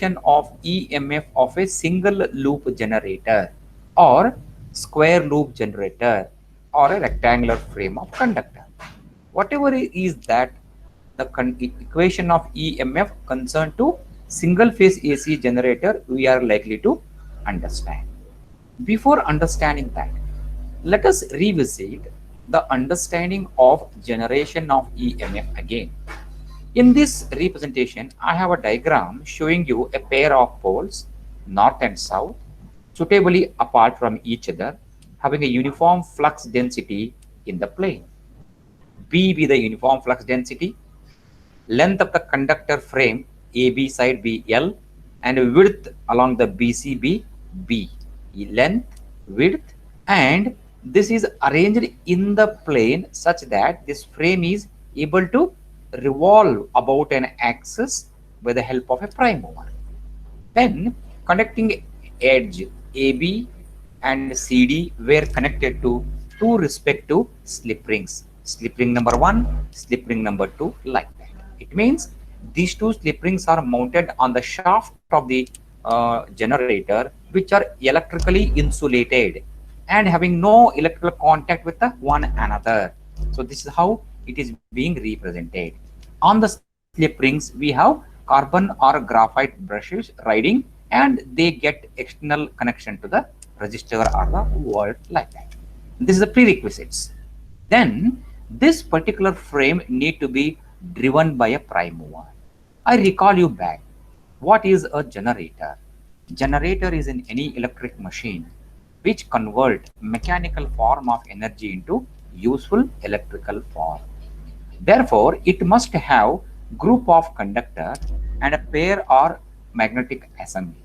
equation of EMF of a single loop generator or square loop generator or a rectangular frame of conductor. Whatever is that, the equation of EMF concerned to single phase AC generator we are likely to understand. Before understanding that, let us revisit the understanding of generation of EMF again. In this representation, I have a diagram showing you a pair of poles, north and south, suitably apart from each other, having a uniform flux density in the plane. B be the uniform flux density, length of the conductor frame AB side be L, and width along the BC be B. Length, width, and this is arranged in the plane such that this frame is able to revolve about an axis with the help of a prime mover. Then conducting edge AB and CD were connected to two respective slip rings. Slip ring number 1, slip ring number 2, like that. It means these two slip rings are mounted on the shaft of the generator, which are electrically insulated and having no electrical contact with the one another. So this is how it is being represented. On the slip rings, we have carbon or graphite brushes riding, and they get external connection to the resistor or the volt, like that. This is the prerequisites. Then this particular frame need to be driven by a prime mover. I recall you back. What is a generator? Generator is in any electric machine which convert mechanical form of energy into useful electrical form. Therefore, it must have group of conductor and a pair or magnetic assembly.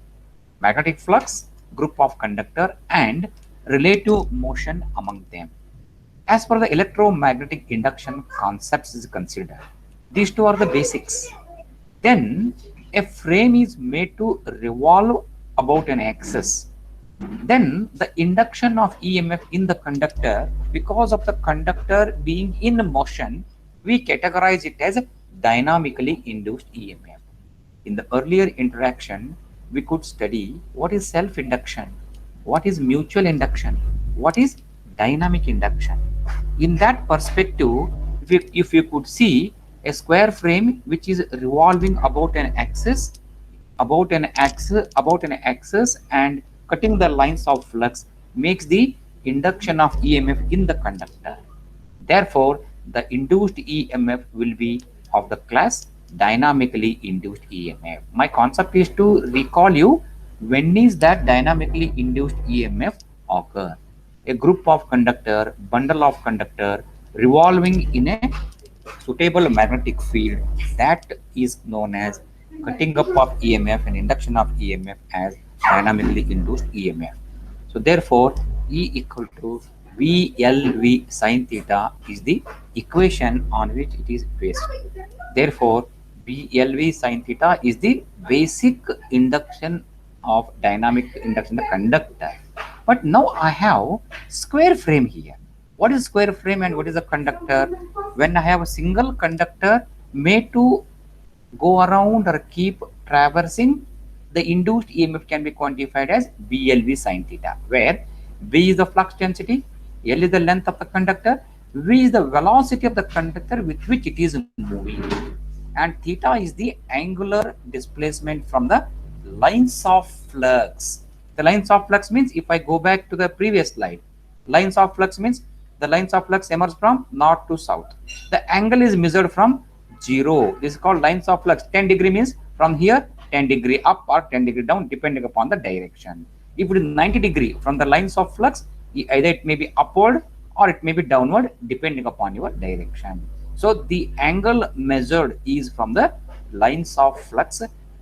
Magnetic flux, group of conductor, and relative motion among them. As per the electromagnetic induction concepts is considered, these two are the basics. Then a frame is made to revolve about an axis. Then the induction of EMF in the conductor, because of the conductor being in motion, we categorize it as a dynamically induced EMF. In the earlier interaction, we could study what is self-induction, what is mutual induction, what is dynamic induction. In that perspective, if you could see a square frame which is revolving about an axis, and cutting the lines of flux makes the induction of EMF in the conductor. Therefore, the induced EMF will be of the class dynamically induced EMF. My concept is to recall you when is that dynamically induced EMF occur. A group of conductor, bundle of conductor revolving in a suitable magnetic field, that is known as cutting up of EMF and induction of EMF as dynamically induced EMF. So therefore, E equal to VLV sin theta is the equation on which it is based. Therefore, VLV sin theta is the basic induction of dynamic induction in the conductor. But now I have square frame here. What is square frame and what is a conductor? When I have a single conductor made to go around or keep traversing, the induced EMF can be quantified as VLV sin theta, where V is the flux density, L is the length of the conductor, V is the velocity of the conductor with which it is moving, and theta is the angular displacement from the lines of flux. The lines of flux means, if I go back to the previous slide, lines of flux means the lines of flux emerge from north to south. The angle is measured from 0. This is called lines of flux. 10 degree means from here 10 degree up or 10 degree down, depending upon the direction. If it is 90 degree from the lines of flux, either it may be upward or it may be downward, depending upon your direction. So the angle measured is from the lines of flux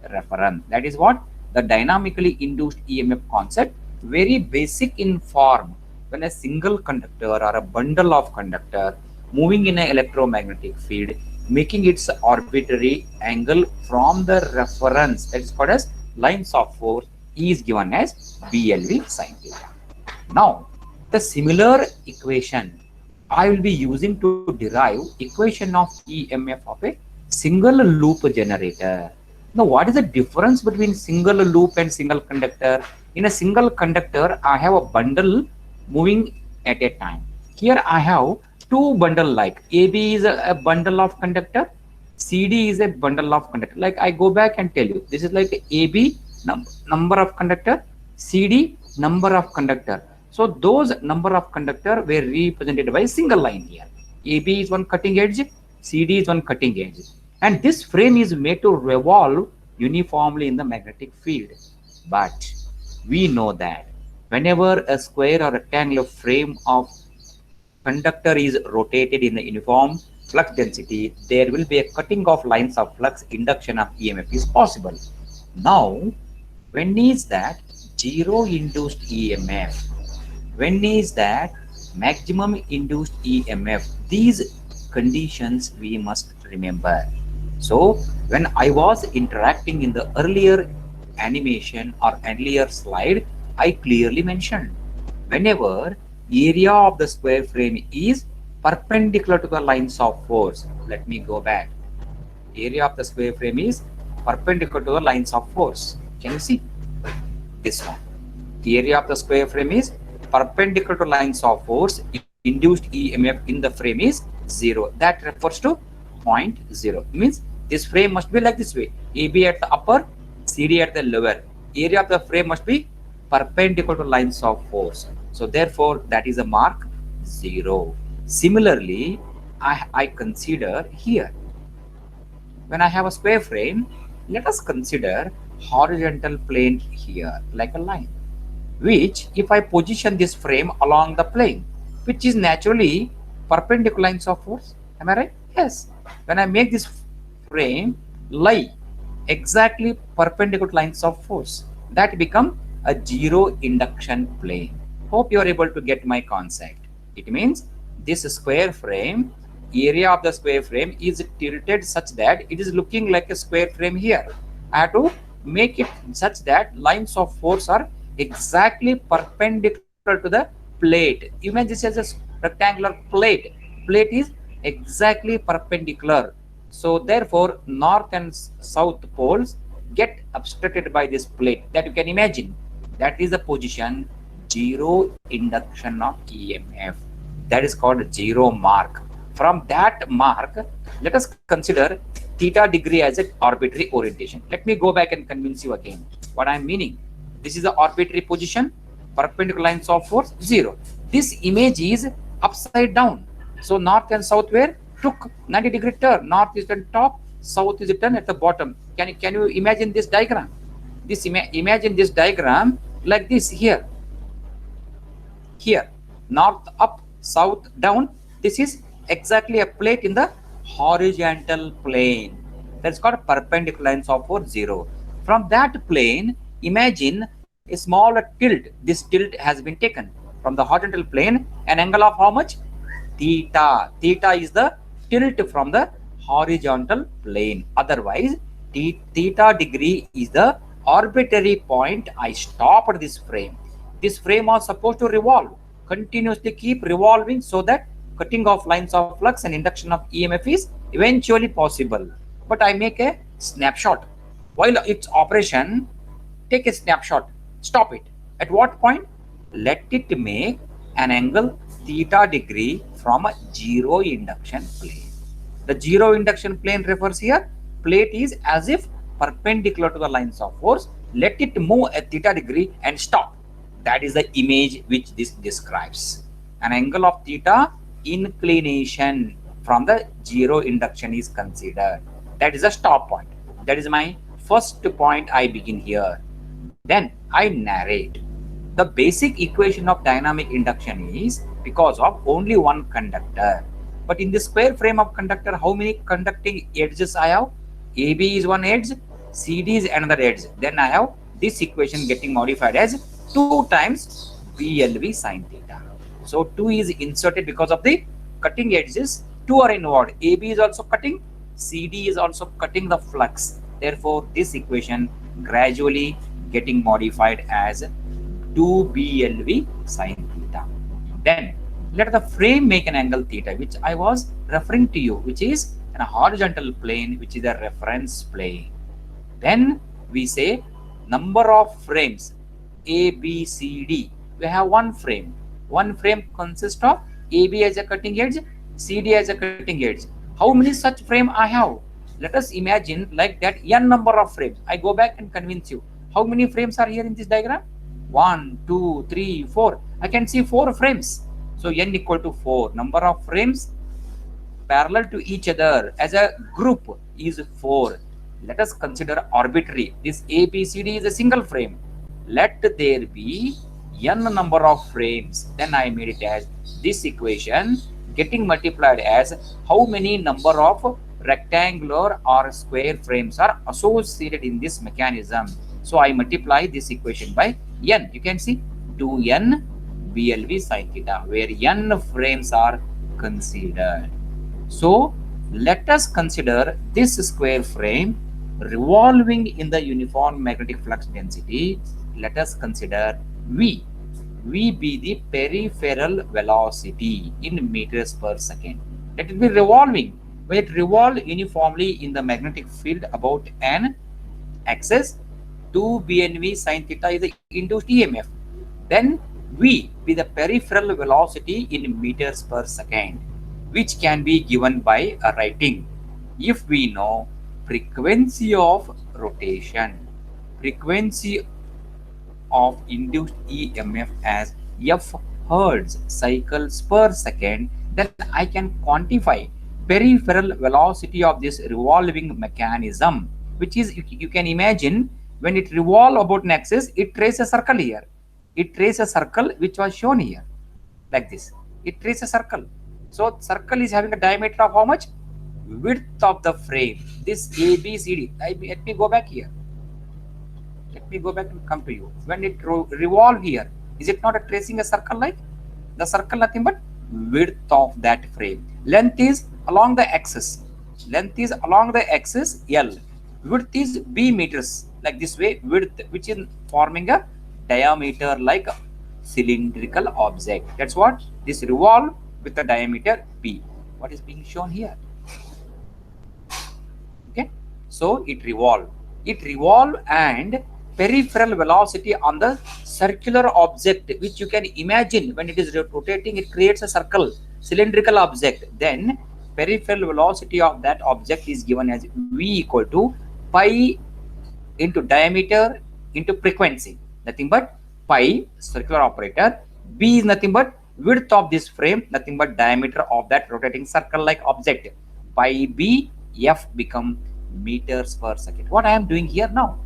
reference. That is what the dynamically induced EMF concept, very basic in form. When a single conductor or a bundle of conductor moving in an electromagnetic field, making its arbitrary angle from the reference, that is called as lines of force, is given as VLV sin theta. Now, the similar equation I will be using to derive equation of EMF of a single loop generator. Now, what is the difference between single loop and single conductor? In a single conductor, I have a bundle moving at a time. Here I have two bundle like AB is a bundle of conductor, CD is a bundle of conductor. Like I go back and tell you, this is like AB number of conductor, CD number of conductor. So those number of conductor were represented by a single line here. AB is one cutting edge, CD is one cutting edge, and this frame is made to revolve uniformly in the magnetic field. But we know that whenever a square or rectangular frame of conductor is rotated in the uniform flux density, there will be a cutting of lines of flux, induction of EMF is possible. Now, when is that zero induced EMF? When is that maximum induced EMF? These conditions we must remember. So when I was interacting in the earlier animation or earlier slide, I clearly mentioned whenever area of the square frame is perpendicular to the lines of force. Let me go back. Area of the square frame is perpendicular to the lines of force. Can you see this one? The area of the square frame is perpendicular to lines of force. Induced EMF in the frame is 0. That refers to point 0. Means this frame must be like this way. AB at the upper, CD at the lower. Area of the frame must be perpendicular to lines of force. So therefore, that is a mark 0. Similarly, I consider here, when I have a square frame, let us consider horizontal plane here like a line, which if I position this frame along the plane, which is naturally perpendicular lines of force, am I right? Yes. When I make this frame lie exactly perpendicular lines of force, that become a zero induction plane. Hope you are able to get my concept. It means this square frame, area of the square frame is tilted such that it is looking like a square frame here. I have to make it such that lines of force are exactly perpendicular to the plate. Imagine this as a rectangular plate. Plate is exactly perpendicular. So therefore, north and south poles get obstructed by this plate. That you can imagine. That is the position zero induction of EMF. That is called zero mark. From that mark, let us consider theta degree as an arbitrary orientation. Let me go back and convince you again what I am meaning. This is the arbitrary position, perpendicular lines of force 0. This image is upside down. So north and south were took 90-degree turn. North is at top, south is turn at the bottom. Can you imagine this diagram? Imagine this diagram like this here. Here, north up, south down. This is exactly a plate in the horizontal plane. That's called perpendicular lines of force 0. From that plane, imagine a small tilt. This tilt has been taken from the horizontal plane, an angle of how much? Theta. Theta is the tilt from the horizontal plane. Otherwise, theta degree is the arbitrary point I stopped this frame. This frame was supposed to revolve, continuously keep revolving, so that cutting off lines of flux and induction of EMF is eventually possible. But I make a snapshot. While its operation, take a snapshot, stop it. At what point? Let it make an angle theta degree from a zero induction plane. The zero induction plane refers here, plate is as if perpendicular to the lines of force. Let it move a theta degree and stop. That is the image which this describes. An angle of theta inclination from the zero induction is considered. That is a stop point. That is my first point. I begin here. Then I narrate. The basic equation of dynamic induction is because of only one conductor. But in the square frame of conductor, how many conducting edges I have? AB is one edge, CD is another edge. Then I have this equation getting modified as 2 times BLV sine theta. So 2 is inserted because of the cutting edges. 2 are involved. AB is also cutting, CD is also cutting the flux. Therefore, this equation gradually getting modified as 2 BLV sine theta. Then let the frame make an angle theta, which I was referring to you, which is a horizontal plane, which is a reference plane. Then we say number of frames A, B, C, D. We have one frame. One frame consists of AB as a cutting edge, CD as a cutting edge. How many such frame I have? Let us imagine like that n number of frames. I go back and convince you. How many frames are here in this diagram? 1, 2, 3, 4. I can see 4 frames. So n equal to 4. Number of frames parallel to each other as a group is 4. Let us consider arbitrary. This ABCD is a single frame. Let there be n number of frames. Then I made it as this equation getting multiplied as how many number of rectangular or square frames are associated in this mechanism. So I multiply this equation by n. You can see 2n BLV sin theta, where n frames are considered. So let us consider this square frame revolving in the uniform magnetic flux density. Let us consider V. V be the peripheral velocity in meters per second. Let it be revolving. When it revolves uniformly in the magnetic field about an axis, 2 BNV sin theta is the induced EMF. Then V be the peripheral velocity in meters per second, which can be given by writing. If we know frequency of rotation, frequency of induced EMF as F hertz cycles per second, then I can quantify peripheral velocity of this revolving mechanism, which is, you can imagine, when it revolves about an axis, it traces a circle here. It traces a circle which was shown here, like this. It traces a circle. So circle is having a diameter of how much? Width of the frame. This ABCD. Let me go back here. Let me go back and come to you. When it revolve here, is it not a tracing a circle like? The circle nothing but width of that frame. Length is along the axis. Length is along the axis L. Width is B meters. Like this way, width, which is forming a diameter like a cylindrical object. That's what this revolve with the diameter B. What is being shown here? Okay, so it revolve. It revolve and peripheral velocity on the circular object, which you can imagine when it is rotating, it creates a circle, cylindrical object. Then peripheral velocity of that object is given as V equal to pi into diameter into frequency. Nothing but pi, circular operator. B is nothing but width of this frame, nothing but diameter of that rotating circle like object. Pi B, F become meters per second. What I am doing here now?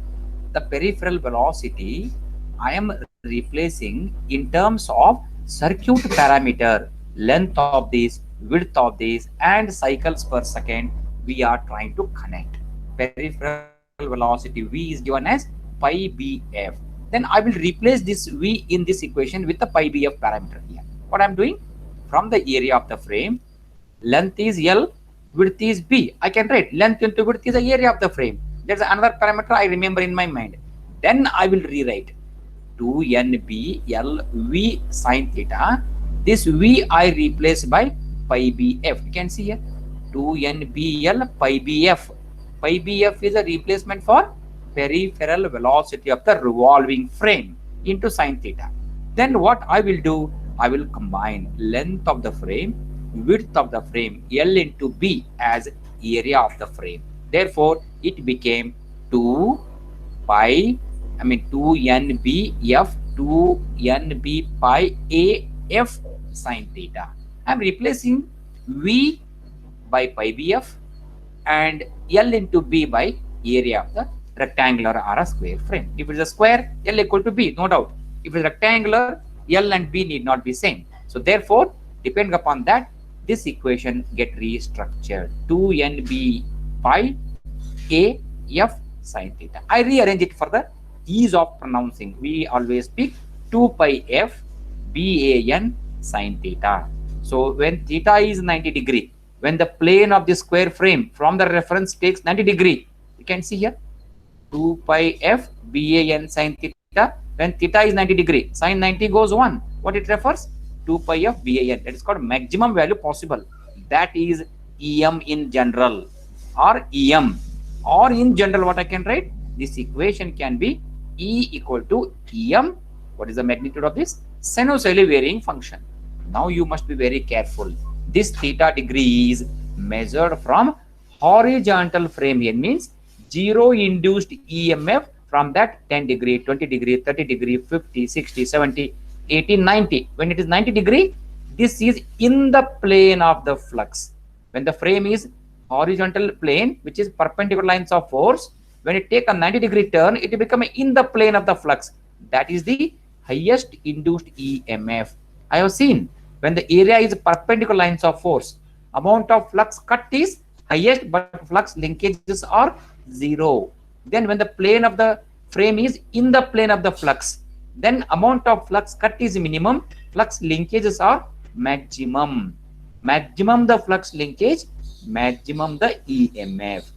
The peripheral velocity I am replacing in terms of circuit parameter, length of this, width of this, and cycles per second. We are trying to connect. Peripheral velocity V is given as pi BF. Then I will replace this V in this equation with the pi BF parameter here. What I am doing? From the area of the frame, length is L, width is B. I can write length into width is the area of the frame. There's another parameter I remember in my mind. Then I will rewrite 2nBLV sin theta. This V I replace by pi BF. You can see here 2nBL pi BF. Pi BF is a replacement for peripheral velocity of the revolving frame into sin theta. Then what I will do? I will combine length of the frame, width of the frame, L into B as area of the frame. Therefore, it became 2nbf 2nb pi AF sin theta. I am replacing V by pi BF and L into B by area of the rectangular or a square frame. If it is a square, L equal to B, no doubt. If it is rectangular, L and B need not be same. So therefore, depending upon that, this equation get restructured. 2nb pi AF sin theta. I rearrange it for the ease of pronouncing. We always speak 2 pi F BAN sin theta. So when theta is 90 degree, when the plane of the square frame from the reference takes 90 degree, you can see here 2 pi F BAN sin theta. When theta is 90 degree, sin 90 goes 1. What it refers? 2 pi F BAN. That is called maximum value possible. That is EM in general, or EM. Or in general, what I can write? this equation can be E equal to Em. What is the magnitude of this? Sinusoidally varying function. Now you must be very careful. This theta degree is measured from horizontal frame here, means zero induced EMF from that 10 degree, 20 degree, 30 degree, 50, 60, 70, 80, 90. When it is 90 degree, this is in the plane of the flux. When the frame is horizontal plane, which is perpendicular lines of force, when it take a 90-degree turn, it will become in the plane of the flux. That is the highest induced EMF. I have seen when the area is perpendicular lines of force, amount of flux cut is highest, but flux linkages are zero. Then when the plane of the frame is in the plane of the flux, then amount of flux cut is minimum, flux linkages are maximum. Maximum the flux linkage, maximum the EMF.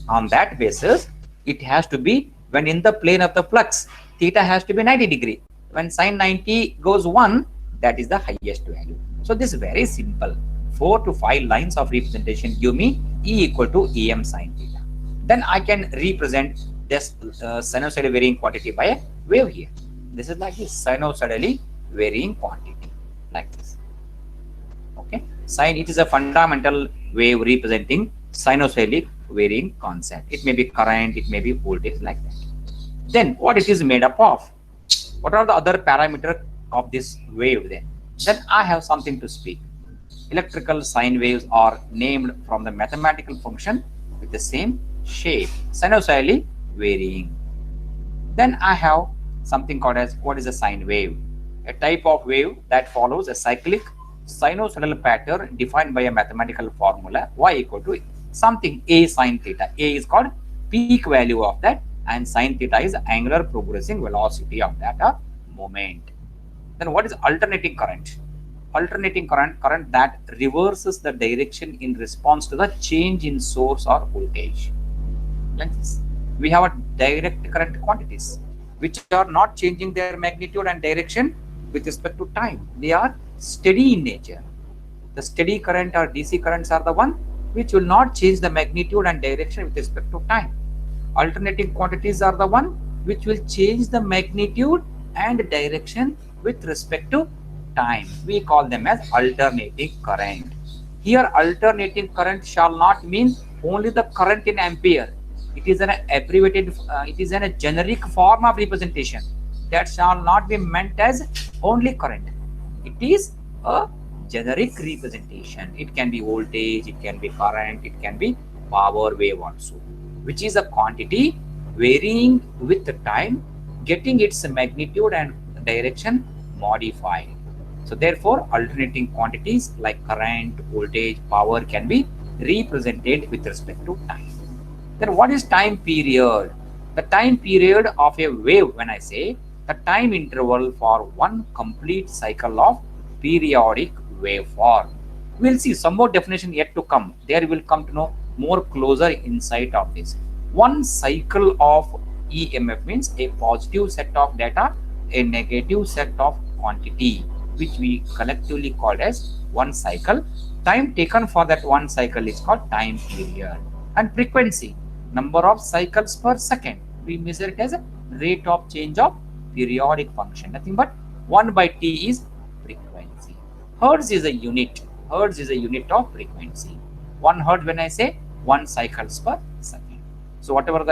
On that basis, it has to be when in the plane of the flux, theta has to be 90 degree. When sine 90 goes 1, that is the highest value. So this is very simple. 4 to 5 lines of representation give me E equal to Em sine theta. Then I can represent this sinusoidally varying quantity by a wave here. This is like this sinusoidally varying quantity, like this. Okay, sine, it is a fundamental wave representing sinusoidally varying concept. It may be current, it may be voltage, like that. Then what it is made up of? What are the other parameters of this wave then? Then I have something to speak. Electrical sine waves are named from the mathematical function with the same shape, sinusoidally varying. Then I have something called as, what is a sine wave? A type of wave that follows a cyclic sinusoidal pattern defined by a mathematical formula y equal to something a sine theta. A is called peak value of that, and sine theta is angular progressing velocity of that moment. Then what is alternating current? Alternating current that reverses the direction in response to the change in source or voltage. Like this. We have a direct current quantities which are not changing their magnitude and direction with respect to time. They are steady in nature. The steady current or DC currents are the one which will not change the magnitude and direction with respect to time. Alternating quantities are the one which will change the magnitude and direction with respect to time. We call them as alternating current. Here alternating current shall not mean only the current in ampere. It is an abbreviated, it is a generic form of representation that shall not be meant as only current. It is a generic representation. It can be voltage, it can be current, it can be power wave also, which is a quantity varying with the time, getting its magnitude and direction modified. So therefore, alternating quantities like current, voltage, power can be represented with respect to time. Then what is time period? The time period of a wave, when I say the time interval for one complete cycle of periodic waveform. We'll see some more definition yet to come. There we will come to know more closer insight of this. One cycle of EMF means a positive set of data, a negative set of quantity, which we collectively call as one cycle. Time taken for that one cycle is called time period. And frequency, number of cycles per second, we measure it as a rate of change of periodic function. Nothing but 1 by T is frequency. Hertz is a unit. Hertz is a unit of frequency. 1 hertz, when I say 1 cycles per second. So whatever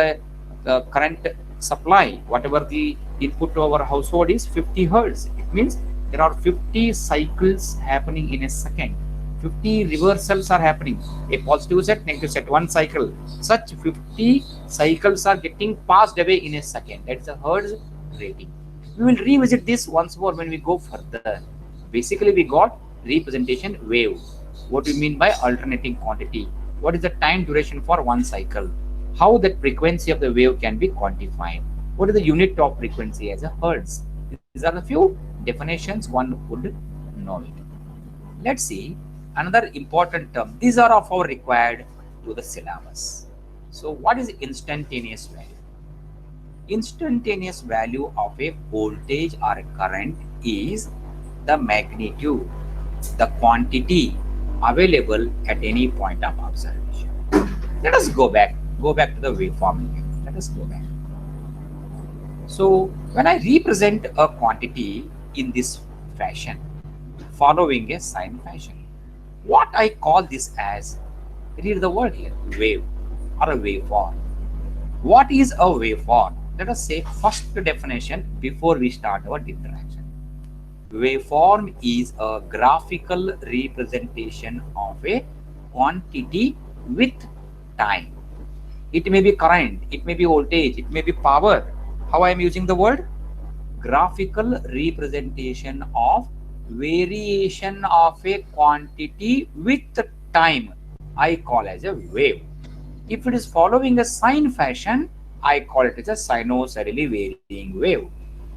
the current supply, whatever the input to our household is 50 hertz. It means there are 50 cycles happening in a second. 50 reversals are happening. A positive set, negative set, one cycle. Such 50 cycles are getting passed away in a second. That's a hertz rating. We will revisit this once more when we go further. Basically, we got representation wave. What do you mean by alternating quantity? What is the time duration for one cycle? How that frequency of the wave can be quantified? What is the unit of frequency as a hertz? These are the few definitions one would know it. Let's see another important term. These are of our required to the syllabus. So what is instantaneous value? Instantaneous value of a voltage or a current is the magnitude, the quantity available at any point of observation. Let us go back to the waveform again. Let us go back. So when I represent a quantity in this fashion, following a sign fashion, what I call this as, read the word here, wave or a waveform. What is a waveform? Let us say first definition before we start our interaction. Waveform is a graphical representation of a quantity with time. It may be current, it may be voltage, it may be power. How I am using the word? Graphical representation of variation of a quantity with time, I call as a wave. If it is following a sine fashion, I call it as a sinusoidally varying wave.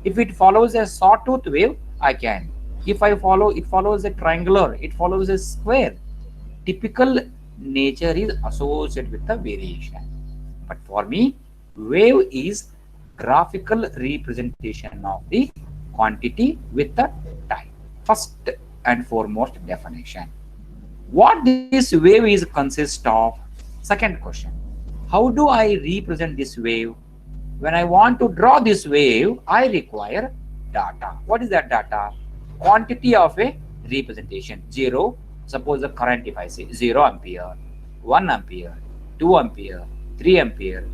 If it follows a sawtooth wave, I can. If I follow, it follows a triangular, it follows a square. Typical nature is associated with the variation. But for me, wave is graphical representation of the quantity with the time. First and foremost definition. What this wave is consist of? Second question. How do I represent this wave? When I want to draw this wave, I require data. What is that data? Quantity of a representation. 0, suppose the current, if I say 0 ampere, 1 ampere, 2 ampere, 3 ampere,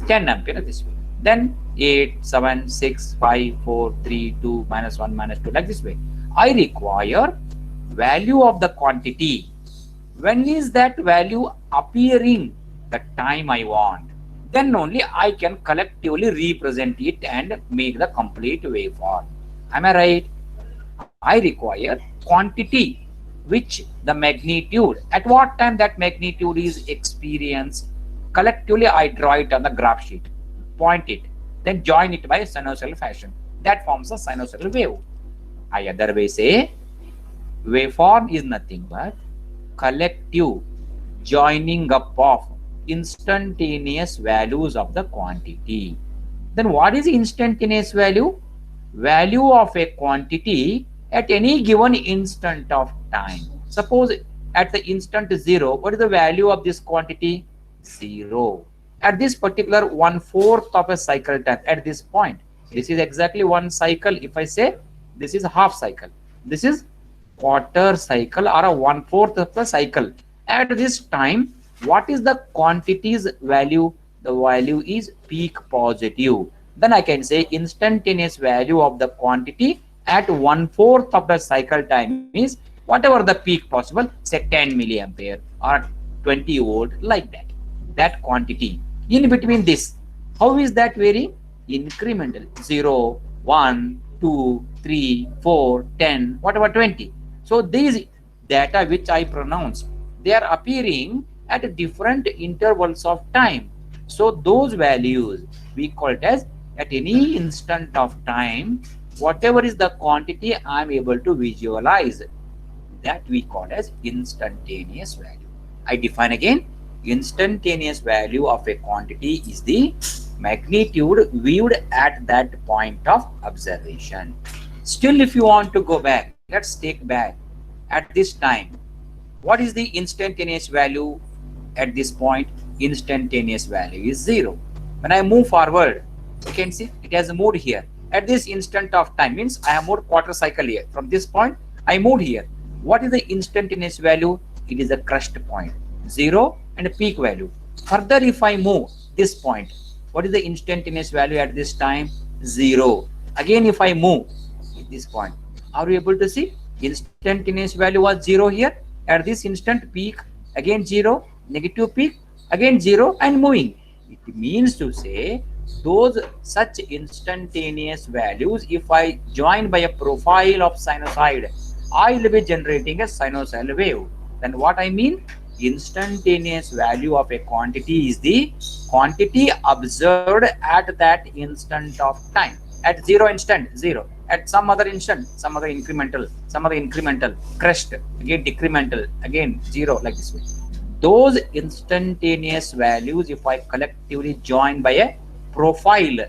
10 ampere, like this way. Then 8, 7, 6, 5, 4, 3, 2, minus 1, minus 2, like this way. I require value of the quantity. When is that value appearing? The time I want. Then only I can collectively represent it and make the complete waveform. Am I right? I require quantity, which the magnitude, at what time that magnitude is experienced. Collectively, I draw it on the graph sheet, point it, then join it by a sinusoidal fashion. That forms a sinusoidal wave. I other way say, waveform is nothing but collective joining up of instantaneous values of the quantity. Then what is instantaneous value? Value of a quantity at any given instant of time. Suppose at the instant 0, what is the value of this quantity? 0. At this particular 1/4 of a cycle time, at this point, this is exactly one cycle. If I say this is half cycle, this is quarter cycle or a 1/4 of the cycle. At this time, what is the quantity's value? The value is peak positive. Then I can say instantaneous value of the quantity at 1/4 of the cycle time is whatever the peak possible, say 10 milliampere or 20 volt, like that. That quantity. In between this, how is that varying? Incremental. 0, 1, 2, 3, 4, 10, whatever 20. So these data which I pronounced, they are appearing at different intervals of time. So those values we call it as at any instant of time, whatever is the quantity I am able to visualize, that we call as instantaneous value. I define again, instantaneous value of a quantity is the magnitude viewed at that point of observation. Still, if you want to go back, let's take back at this time. What is the instantaneous value at this point? Instantaneous value is 0. When I move forward, you can see it has moved here. At this instant of time means I have moved quarter cycle here. From this point, I moved here. What is the instantaneous value? It is a crest point, 0 and a peak value. Further, if I move this point, what is the instantaneous value at this time? 0. Again, if I move at this point, are you able to see? Instantaneous value was 0 here. At this instant, peak, again 0, negative peak, again 0, and moving. It means to say those such instantaneous values, if I join by a profile of sinusoid, I will be generating a sinusoidal wave. Then what I mean? Instantaneous value of a quantity is the quantity observed at that instant of time. At 0 instant, 0. At some other instant, some other incremental, crest, again decremental, again 0, like this way. Those instantaneous values, if I collectively join by a profile,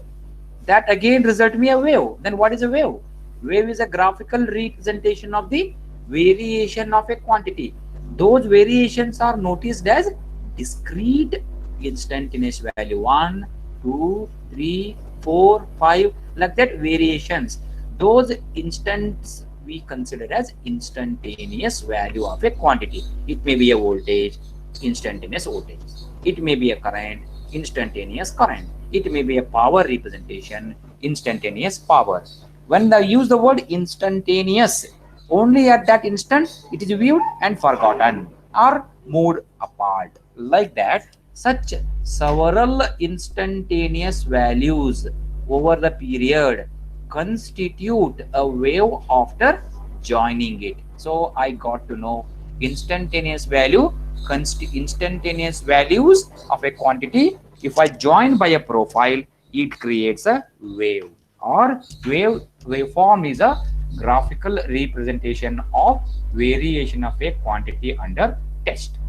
that again result me a wave. Then what is a wave? Wave is a graphical representation of the variation of a quantity. Those variations are noticed as discrete instantaneous value. 1, 2, 3, 4, 5, like that variations. Those instants we consider as instantaneous value of a quantity. It may be a voltage, instantaneous voltage. It may be a current, instantaneous current. It may be a power representation, instantaneous power. When they use the word instantaneous, only at that instant it is viewed and forgotten or moved apart. Like that, such several instantaneous values over the period constitute a wave after joining it. So I got to know instantaneous values of a quantity. If I join by a profile, it creates a wave, or waveform is a graphical representation of variation of a quantity under test.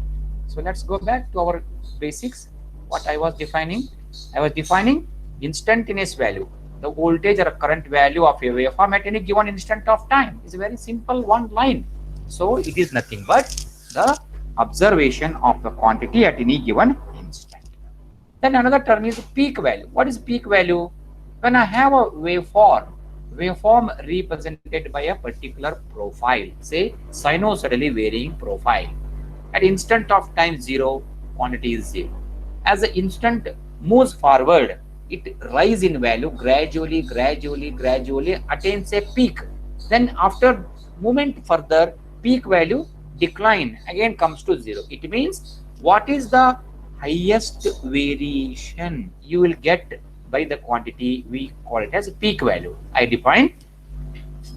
So let's go back to our basics. What I was defining instantaneous value, the voltage or current value of a waveform at any given instant of time. Is a very simple one line. So it is nothing but the observation of the quantity at any given instant. Then another term is peak value. What is peak value? When I have a waveform represented by a particular profile, say sinusoidally varying profile. At instant of time 0, quantity is 0. As the instant moves forward, it rises in value gradually attains a peak. Then after movement further, peak value decline again comes to 0. It means what is the highest variation you will get by the quantity, we call it as peak value. I define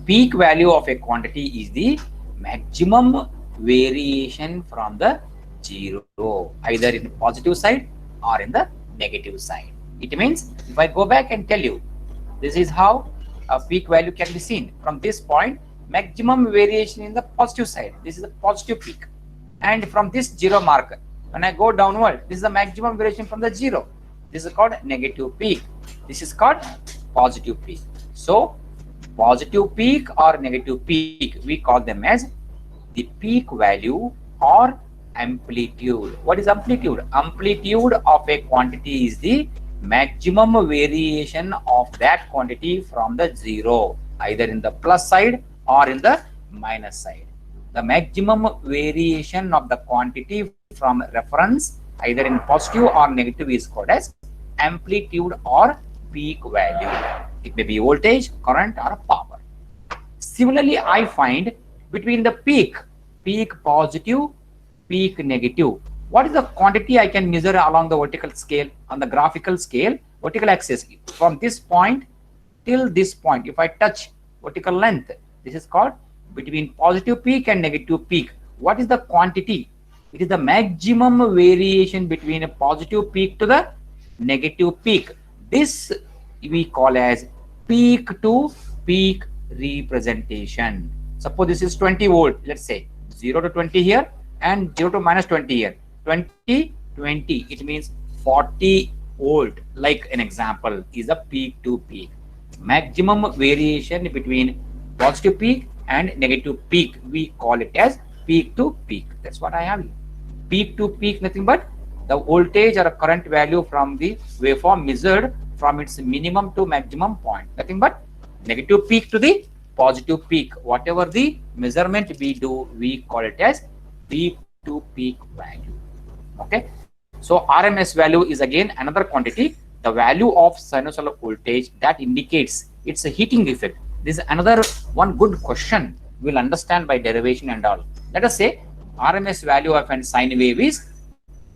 peak value of a quantity is the maximum variation from the 0, either in the positive side or in the negative side. It means if I go back and tell you, this is how a peak value can be seen. From this point, maximum variation in the positive side. This is the positive peak. And from this 0 marker, when I go downward, this is the maximum variation from the 0. This is called negative peak. This is called positive peak. So positive peak or negative peak, we call them as the peak value or amplitude. What is amplitude? Amplitude of a quantity is the maximum variation of that quantity from the 0, either in the plus side or in the minus side. The maximum variation of the quantity from reference, either in positive or negative, is called as amplitude or peak value. It may be voltage, current, or power. Similarly, I find between the peak positive, peak negative, what is the quantity I can measure along the vertical scale, on the graphical scale, vertical axis, from this point till this point. If I touch vertical length, this is called between positive peak and negative peak. What is the quantity? It is the maximum variation between a positive peak to the negative peak. This we call as peak to peak representation. Suppose this is 20 volt, let's say 0 to 20 here and 0 to minus 20 here. 20, 20, it means 40 volt, like an example, is a peak to peak. Maximum variation between positive peak and negative peak, we call it as peak to peak. That's what I have here. Peak to peak, nothing but the voltage or current value from the waveform measured from its minimum to maximum point. Nothing but negative peak to the positive peak. Whatever the measurement we do, we call it as peak to peak value. Okay. So RMS value is again another quantity, the value of sinusoidal voltage that indicates its a heating effect. This is another one good question. We'll understand by derivation and all. Let us say RMS value of a sine wave is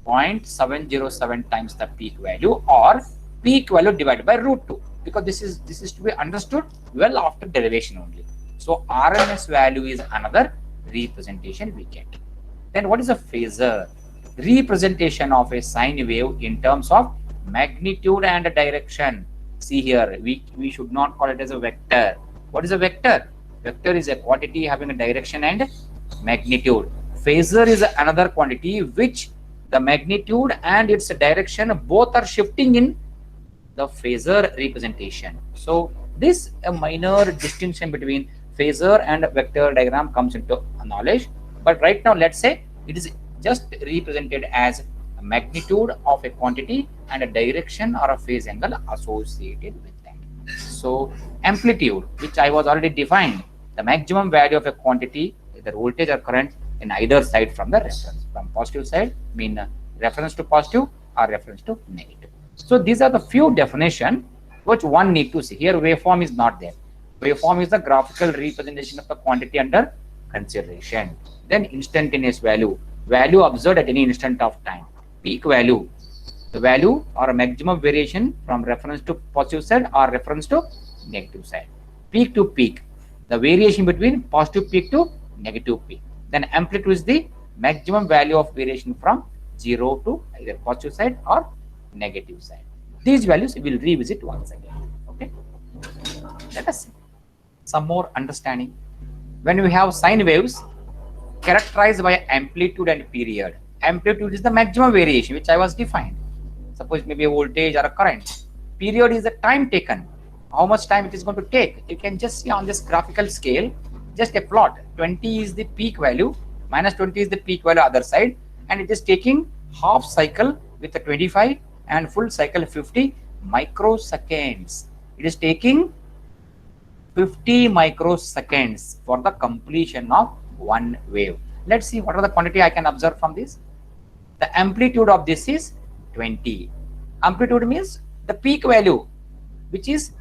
0.707 times the peak value, or peak value divided by √2, because this is to be understood well after derivation only. So RMS value is another representation we get. Then what is a phasor? Representation of a sine wave in terms of magnitude and direction. See here, we should not call it as a vector. What is a vector? Vector is a quantity having a direction and magnitude. Phasor is another quantity which the magnitude and its direction both are shifting in the phasor representation. So this a minor distinction between phasor and vector diagram comes into knowledge. But right now, let's say it is just represented as a magnitude of a quantity and a direction or a phase angle associated with that. So amplitude, which I was already defined, the maximum value of a quantity, either voltage or current in either side from the reference. From positive side mean reference to positive or reference to negative. So these are the few definition which one need to see. Here waveform is not there. Waveform is the graphical representation of the quantity under consideration. Then instantaneous value, value observed at any instant of time. Peak value, the value or a maximum variation from reference to positive side or reference to negative side. Peak to peak, the variation between positive peak to negative peak. Then amplitude is the maximum value of variation from 0 to either positive side or negative side. These values we will revisit once again. Okay, let us see some more understanding. When we have sine waves characterized by amplitude and period, amplitude is the maximum variation which I was defined. Suppose maybe a voltage or a current. Period is the time taken, how much time it is going to take. You can just see on this graphical scale, just a plot. 20 is the peak value, minus 20 is the peak value other side, and it is taking half cycle with a 25 and full cycle 50 microseconds. It is taking 50 microseconds for the completion of one wave. Let's see what are the quantity I can observe from this. The amplitude of this is 20. Amplitude means the peak value, which is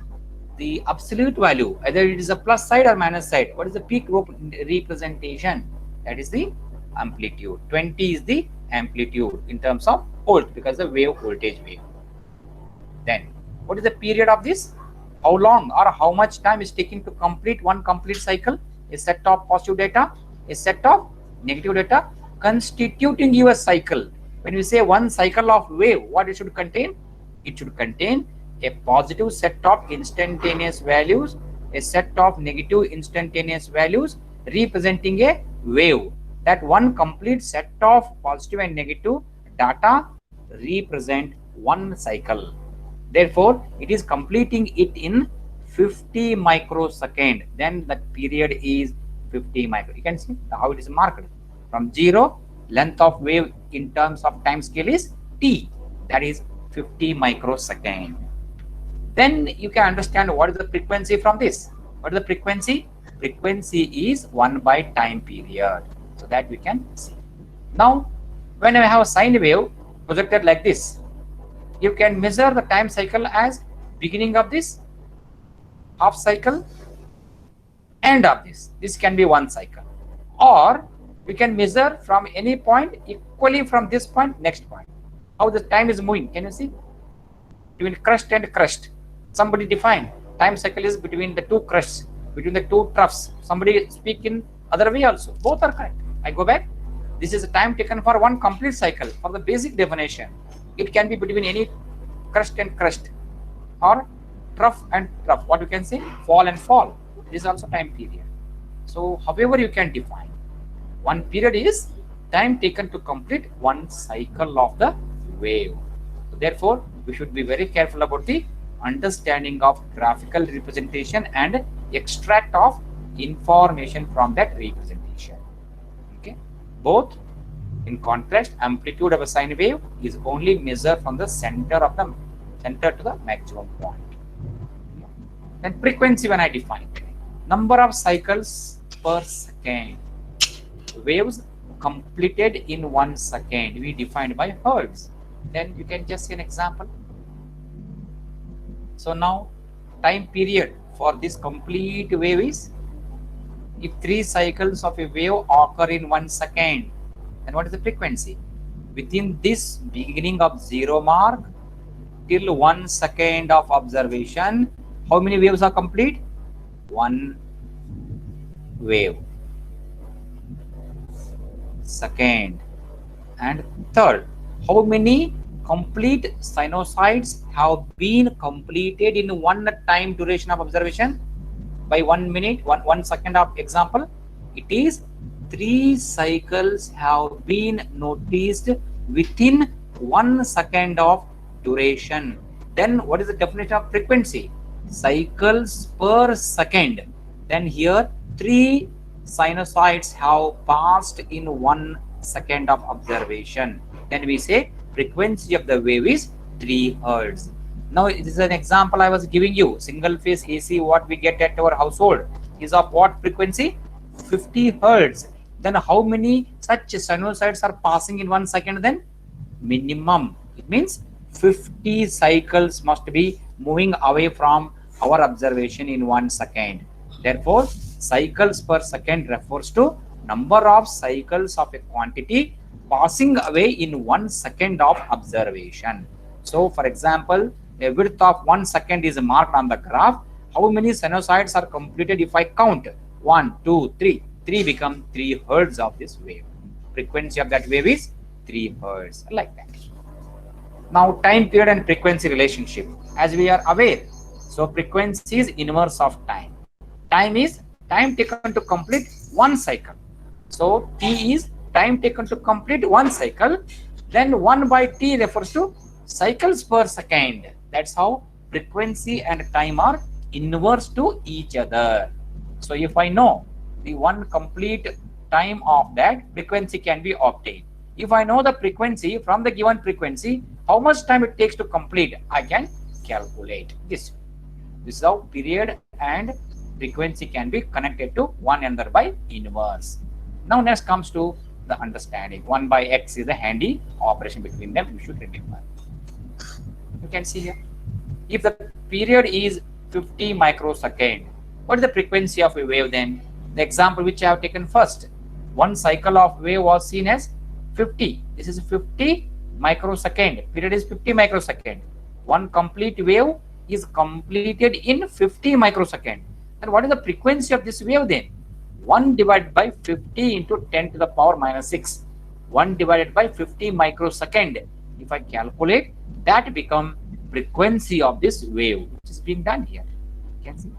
the absolute value, either it is a plus side or minus side. What is the peak representation? That is the amplitude. 20 is the amplitude in terms of volt, because the wave voltage wave. Then what is the period of this? How long or how much time is taking to complete one complete cycle? A set of positive data, a set of negative data constituting your cycle. When we say one cycle of wave, what it should contain? It should contain a positive set of instantaneous values, a set of negative instantaneous values representing a wave. That one complete set of positive and negative data represent one cycle. Therefore, it is completing it in 50 microsecond. Then the period is 50 micro. You can see how it is marked. From 0, length of wave in terms of time scale is t. That is 50 microsecond. Then you can understand what is the frequency from this. What is the frequency? Frequency is 1 by time period. So that we can see. Now, when I have a sine wave projected like this, you can measure the time cycle as beginning of this half cycle, end of this. This can be one cycle. Or we can measure from any point equally from this point, next point. How the time is moving. Can you see? Between crust and crust. Somebody define time cycle is between the two crusts, between the two troughs. Somebody speak in other way also. Both are correct. I go back. This is the time taken for one complete cycle. For the basic definition, it can be between any crust and crust, or trough and trough. What you can say? Fall and fall. This is also time period. So however you can define, one period is time taken to complete one cycle of the wave. So therefore, we should be very careful about the understanding of graphical representation and extract of information from that representation. Okay, both. In contrast, amplitude of a sine wave is only measured from the center to the maximum point. Then frequency, when I define number of cycles per second, waves completed in 1 second, we defined by hertz. Then you can just see an example. So now time period for this complete wave is, if 3 cycles of a wave occur in 1 second, then what is the frequency? Within this beginning of 0 mark till 1 second of observation, how many waves are complete? 1 wave. Second. And third, how many complete sinusoids have been completed in one time duration of observation? By 1 minute, 1 second of example, it is 3 cycles have been noticed within 1 second of duration. Then what is the definition of frequency? Cycles per second. Then here 3 sinusoids have passed in 1 second of observation. Then we say frequency of the wave is 3 hertz. Now this is an example I was giving you. Single phase AC what we get at our household is of what frequency? 50 hertz. Then how many such sinusoids are passing in 1 second then? Minimum. It means 50 cycles must be moving away from our observation in 1 second. Therefore, cycles per second refers to number of cycles of a quantity passing away in 1 second of observation. So, for example, a width of 1 second is marked on the graph. How many sinusoids are completed if I count? 1, 2, 3. 3 become 3 hertz of this wave. Frequency of that wave is 3 hertz, like that. Now, time period and frequency relationship. As we are aware, so frequency is inverse of time. Time is time taken to complete 1 cycle. So T is time taken to complete 1 cycle. Then 1 by T refers to cycles per second. That's how frequency and time are inverse to each other. So if I know the one complete time of that, frequency can be obtained. If I know the frequency from the given frequency, how much time it takes to complete, I can calculate this. This is how period and frequency can be connected to one another by inverse. Now next comes to the understanding. 1 by x is the handy operation between them. You should remember. You can see here. If the period is 50 microsecond, what is the frequency of a wave then? The example which I have taken first. One cycle of wave was seen as 50. This is 50 microsecond. Period is 50 microsecond. One complete wave is completed in 50 microsecond. Then what is the frequency of this wave then? 1 divided by 50 into 10 to the power minus 6. 1 divided by 50 microsecond. If I calculate, that become frequency of this wave, which is being done here. You can see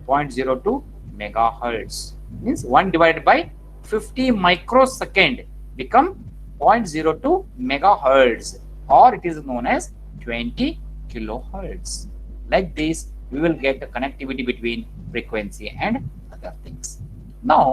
0.02 megahertz. Means 1 divided by 50 microsecond become 0.02 megahertz, or it is known as 20 kilohertz. Like this, we will get the connectivity between frequency and other things. Now,